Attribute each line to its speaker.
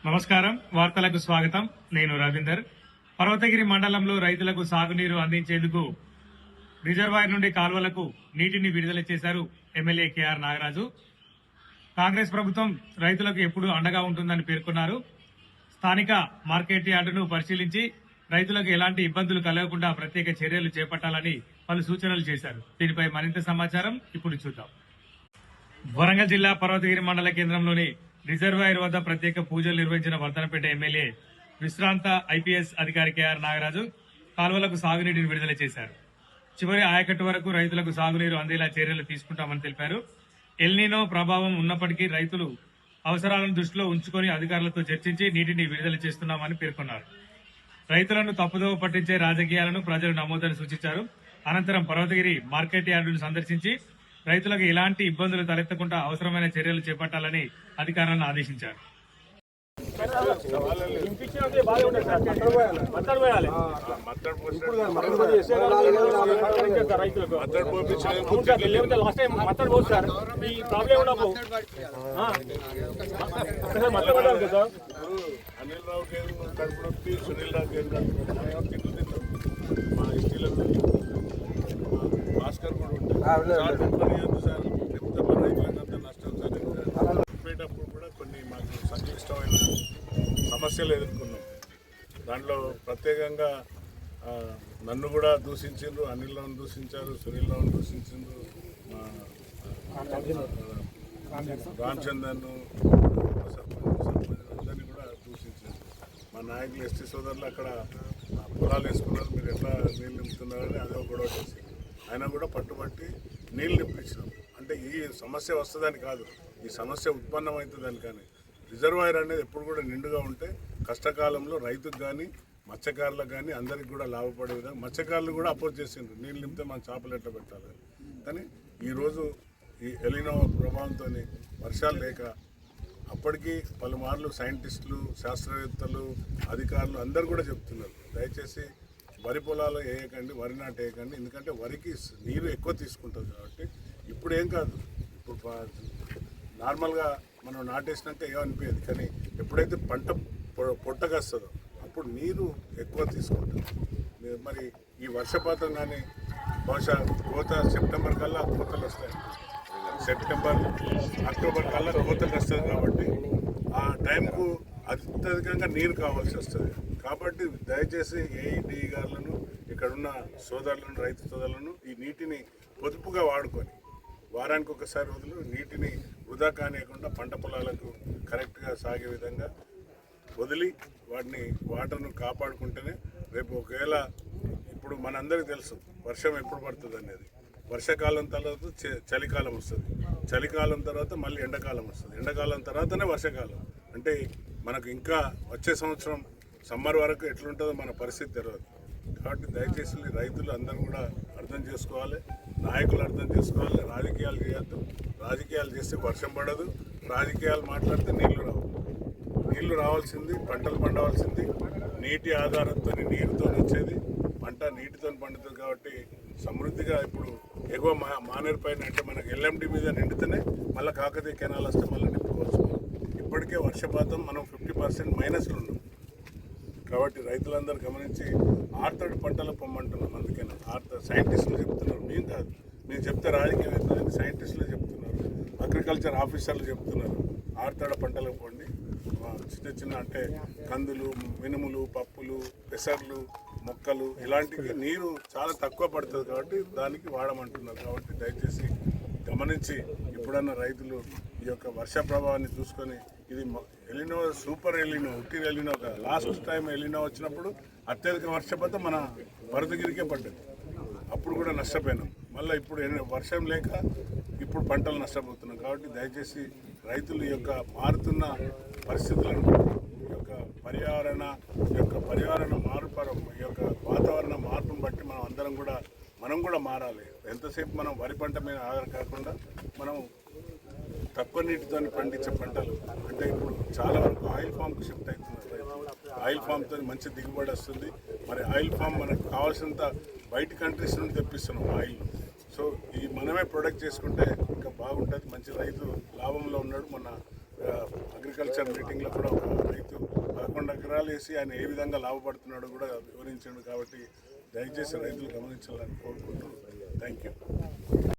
Speaker 1: నమస్కారం, వార్తలకు స్వాగతం. నేను రవీందర్. పర్వతగిరి మండలంలో రైతులకు సాగునీరు అందించేందుకు రిజర్వాయర్ నుండి కాల్వలకు నీటిని విడుదల చేశారు ఎమ్మెల్యే కేఆర్ నాగరాజు. కాంగ్రెస్ ప్రభుత్వం రైతులకు ఎప్పుడూ అండగా ఉంటుందని పేర్కొన్నారు. స్థానిక మార్కెట్ యార్డును పరిశీలించి రైతులకు ఎలాంటి ఇబ్బందులు కలగకుండా ప్రత్యేక చర్యలు చేపట్టాలని పలు సూచనలు చేశారు. దీనిపై మరింత సమాచారం ఇప్పుడు చూద్దాం. వరంగల్ జిల్లా పర్వతగిరి మండల కేంద్రంలోని రిజర్వాయర్ వద్ద ప్రత్యేక పూజలు నిర్వహించిన వర్ధనపేట ఎమ్మెల్యే విశ్రాంత ఐపీఎస్ అధికారి కేఆర్ నాగరాజు కాలువలకు సాగునీటిని విడుదల చేశారు. చివరి ఆయకట్టు వరకు రైతులకు సాగునీరు అందేలా చర్యలు తీసుకుంటామని తెలిపారు. ఎల్నినో ప్రభావం ఉన్నప్పటికీ రైతులు అవసరాలను దృష్టిలో ఉంచుకుని అధికారులతో చర్చించి నీటిని విడుదల చేస్తున్నామని పేర్కొన్నారు. రైతులను తప్పుదోవ పట్టించే రాజకీయాలను ప్రజలు నమ్మొద్దని సూచించారు. అనంతరం పర్వతగిరి మార్కెట్ యార్డును సందర్శించి రైతులకు ఎలాంటి ఇబ్బందులు తలెత్తకుండా అవసరమైన చర్యలు చేపట్టాలని అధికారులను ఆదేశించారు.
Speaker 2: అనిల్ రావు కడుపునొప్పి, సునీల్ రావు మా ఇంటిలకు భాస్కర్ కూడా ఉంటుంది సార్. చెప్తే రైతులంతా నష్టం సార్. చెప్పేటప్పుడు కూడా కొన్ని మాకు సంక్లిష్టమైన సమస్యలు ఎదుర్కొన్నాం. దాంట్లో ప్రత్యేకంగా నన్ను కూడా దూషించిండ్రు, అనిల్ రావును దూషించారు, సునీల్ రావును దూషించిండ్రు, రామచందన్ అందరినీ కూడా దూషించారు. మా నాయకులు ఎస్టీ సోదరులు అక్కడ పొలాలు వేసుకున్నారు, మీరు ఎట్లా నీళ్ళు నింపుతున్నారని అదే గొడవ చేసి ఆయన కూడా పట్టుబట్టి నీళ్ళు నింపించినాం. అంటే ఈ సమస్య వస్తుందని కాదు, ఈ సమస్య ఉత్పన్నమవుతుందని. కానీ రిజర్వాయర్ అనేది ఎప్పుడు కూడా నిండుగా ఉంటే కష్టకాలంలో రైతుకు కానీ మత్స్యకారులకు కానీ అందరికి కూడా లాభపడే విధంగా మత్స్యకారులు కూడా అపోజ్ చేసిండ్రు, నీళ్ళు నింపితే మనం చేపలు ఎట్లా పెట్టాలని. కానీ ఈరోజు ఈ ఎలినో ప్రభావంతో వర్షాలు లేక అప్పటికీ పలుమార్లు సైంటిస్టులు, శాస్త్రవేత్తలు, అధికారులు అందరూ కూడా చెప్తున్నారు, దయచేసి వరి పొలాలు వేయకండి, వరి నాటు వేయకండి. ఎందుకంటే వరికి నీరు ఎక్కువ తీసుకుంటుంది కాబట్టి. ఇప్పుడు ఏం కాదు, ఇప్పుడు నార్మల్గా మనం నాటేసినాక ఏమనిపించదు. కానీ ఎప్పుడైతే పంట పొట్టగస్తుందో అప్పుడు నీరు ఎక్కువ తీసుకుంటుంది. మరి ఈ వర్షపాతం కానీ బహుశా కోత సెప్టెంబర్ కల్లా కోతలు వస్తాయి. సెప్టెంబర్, అక్టోబర్ కల్లా కోతలు వస్తుంది కాబట్టి ఆ టైంకు అత్యధికంగా నీరు కావాల్సి వస్తుంది. కాబట్టి దయచేసి ఏఈడి గారులను, ఇక్కడున్న సోదరులను, రైతు సోదరులను ఈ నీటిని పొదుపుగా వాడుకొని వారానికి ఒకసారి వదులు నీటిని వృధా కానియకుండా పంట పొలాలకు కరెక్ట్గా సాగే విధంగా వదిలి వాటిని వాటర్ను కాపాడుకుంటేనే రేపు ఒకవేళ ఇప్పుడు మనందరికీ తెలుసు వర్షం ఎప్పుడు పడుతుంది అనేది. వర్షాకాలం తర్వాత చలికాలం వస్తుంది, చలికాలం తర్వాత మళ్ళీ ఎండాకాలం వస్తుంది, ఎండాకాలం తర్వాతనే వర్షాకాలం. అంటే మనకు ఇంకా వచ్చే సంవత్సరం సమ్మర్ వరకు ఎట్లుంటుందో మన పరిస్థితి తెలియదు. కాబట్టి దయచేసి రైతులు అందరూ కూడా అర్థం చేసుకోవాలి, నాయకులు అర్థం చేసుకోవాలి. రాజకీయాలు చేయొద్దు, రాజకీయాలు చేస్తే వర్షం పడదు, రాజకీయాలు మాట్లాడితే నీళ్లు రావు. నీళ్లు రావాల్సింది, పంటలు పండవలసింది నీటి ఆధారంతో, నీరుతో వచ్చేది పంట నీటితో పండుతుంది. కాబట్టి సమృద్ధిగా ఇప్పుడు ఎగువ మానేరు పైన అంటే మనకు ఎల్ఎండి మీద నిండితేనే మళ్ళీ కాకతీయ కెనాల్ వస్తే మళ్ళీ నింపుకోవచ్చు. ఇప్పటికే వర్షపాతం మనం 50% మైనస్లు ఉన్నాం. కాబట్టి రైతులందరూ గమనించి ఆర్తడి పంటలు పొమ్మంటున్నాం. అందుకని సైంటిస్టులు చెప్తున్నారు, మేము కాదు, మేము చెప్తే రాజకీయం అవుతుందని సైంటిస్టులు చెప్తున్నారు, అగ్రికల్చర్ ఆఫీసర్లు చెప్తున్నారు. ఆర్తడ పంటలు పోండి, చిన్న చిన్న అంటే కందులు, మినుములు, పప్పులు, పెసర్లు, మొక్కలు ఇలాంటివి నీరు చాలా తక్కువ పడుతుంది కాబట్టి దానికి వాడమంటున్నారు. కాబట్టి దయచేసి గమనించి ఇప్పుడన్నా రైతులు ఈ యొక్క వర్ష ప్రభావాన్ని చూసుకొని, ఇది ఎలినో సూపర్ ఎలినో, ఉట్టి ఎలినో కాదు. లాస్ట్ టైం ఎలినో వచ్చినప్పుడు అత్యధిక వర్షపాతం మన పర్వతగిరికే పడ్డది, అప్పుడు కూడా నష్టపోయినాం. మళ్ళీ ఇప్పుడు వర్షం లేక ఇప్పుడు పంటలు నష్టపోతున్నాం. కాబట్టి దయచేసి రైతులు ఈ యొక్క మారుతున్న పరిస్థితులను, ఈ యొక్క పర్యావరణ మార్పు, ఈ యొక్క వాతావరణ మార్పును బట్టి మనం కూడా మారాలి. ఎంతసేపు మనం వరి పంట మీద ఆధార కాకుండా మనం తక్కువ నీటితో పండించే పంటలు అంటే ఇప్పుడు చాలా వరకు ఆయిల్ ఫామ్కి షిఫ్ట్ అవుతున్నారు. ఆయిల్ ఫామ్తో మంచి దిగుబడి వస్తుంది. మరి ఆయిల్ ఫామ్ మనకు కావాల్సినంత బయట కంట్రీస్ నుండి తెప్పిస్తున్నాం ఆయిల్. సో ఈ మనమే ప్రొడక్ట్ చేసుకుంటే ఇంకా బాగుంటుంది. మంచి రైతు లాభంలో ఉన్నాడు. మన అగ్రికల్చర్ మీటింగ్లో కూడా ఒక రైతు ఎకరాలు వేసి ఆయన ఏ విధంగా లాభపడుతున్నాడో కూడా వివరించాడు. కాబట్టి దయచేసి రైతులు గమనించాలని కోరుకుంటూ థ్యాంక్ యూ.